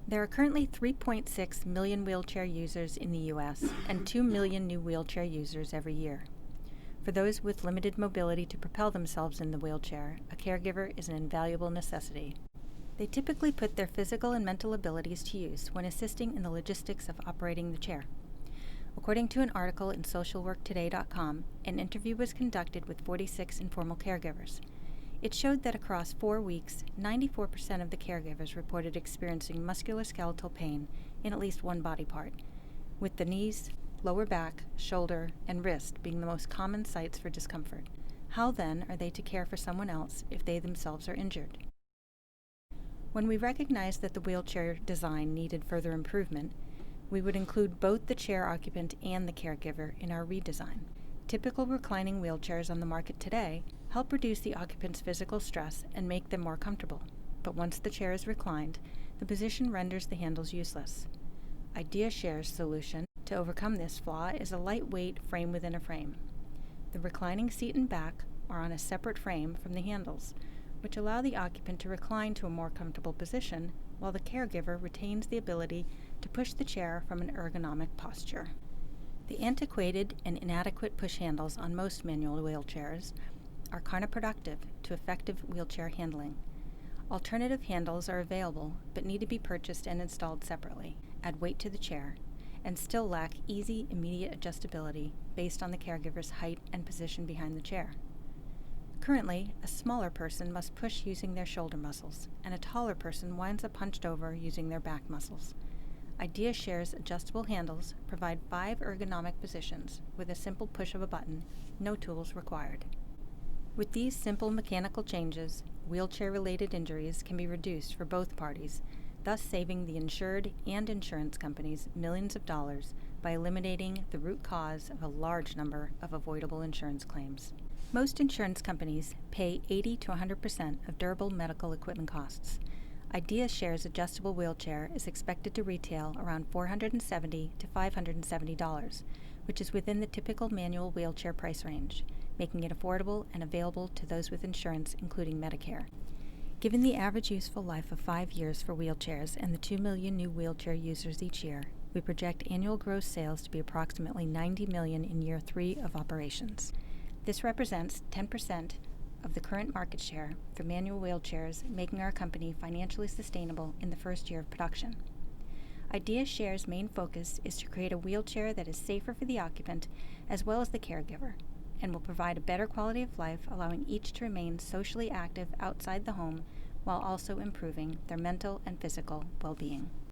There are currently 3.6 million wheelchair users in the U.S. and 2 million new wheelchair users every year. For those with limited mobility to propel themselves in the wheelchair, a caregiver is an invaluable necessity. They typically put their physical and mental abilities to use when assisting in the logistics of operating the chair. According to an article in socialworktoday.com, an interview was conducted with 46 informal caregivers. It showed that across 4 weeks, 94% of the caregivers reported experiencing musculoskeletal pain in at least one body part, with the knees, lower back, shoulder, and wrist being the most common sites for discomfort. How then are they to care for someone else if they themselves are injured? When we recognized that the wheelchair design needed further improvement, we would include both the chair occupant and the caregiver in our redesign. Typical reclining wheelchairs on the market today help reduce the occupant's physical stress and make them more comfortable. But once the chair is reclined, the position renders the handles useless. IdeaShare's solution to overcome this flaw is a lightweight frame within a frame. The reclining seat and back are on a separate frame from the handles, which allow the occupant to recline to a more comfortable position, while the caregiver retains the ability to push the chair from an ergonomic posture. The antiquated and inadequate push handles on most manual wheelchairs are counterproductive to effective wheelchair handling. Alternative handles are available but need to be purchased and installed separately, add weight to the chair, and still lack easy, immediate adjustability based on the caregiver's height and position behind the chair. Currently, a smaller person must push using their shoulder muscles, and a taller person winds up hunched over using their back muscles. IdeaShare's adjustable handles provide 5 ergonomic positions with a simple push of a button, no tools required. With these simple mechanical changes, wheelchair-related injuries can be reduced for both parties, thus saving the insured and insurance companies millions of dollars by eliminating the root cause of a large number of avoidable insurance claims. Most insurance companies pay 80 to 100% of durable medical equipment costs. IdeaShare's adjustable wheelchair is expected to retail around $470 to $570, which is within the typical manual wheelchair price range, making it affordable and available to those with insurance, including Medicare. Given the average useful life of 5 years for wheelchairs and the 2 million new wheelchair users each year, we project annual gross sales to be approximately $90 million in year 3 of operations. This represents 10% of the current market share for manual wheelchairs, making our company financially sustainable in the first year of production. IdeaShare's main focus is to create a wheelchair that is safer for the occupant as well as the caregiver, and will provide a better quality of life, allowing each to remain socially active outside the home while also improving their mental and physical well-being.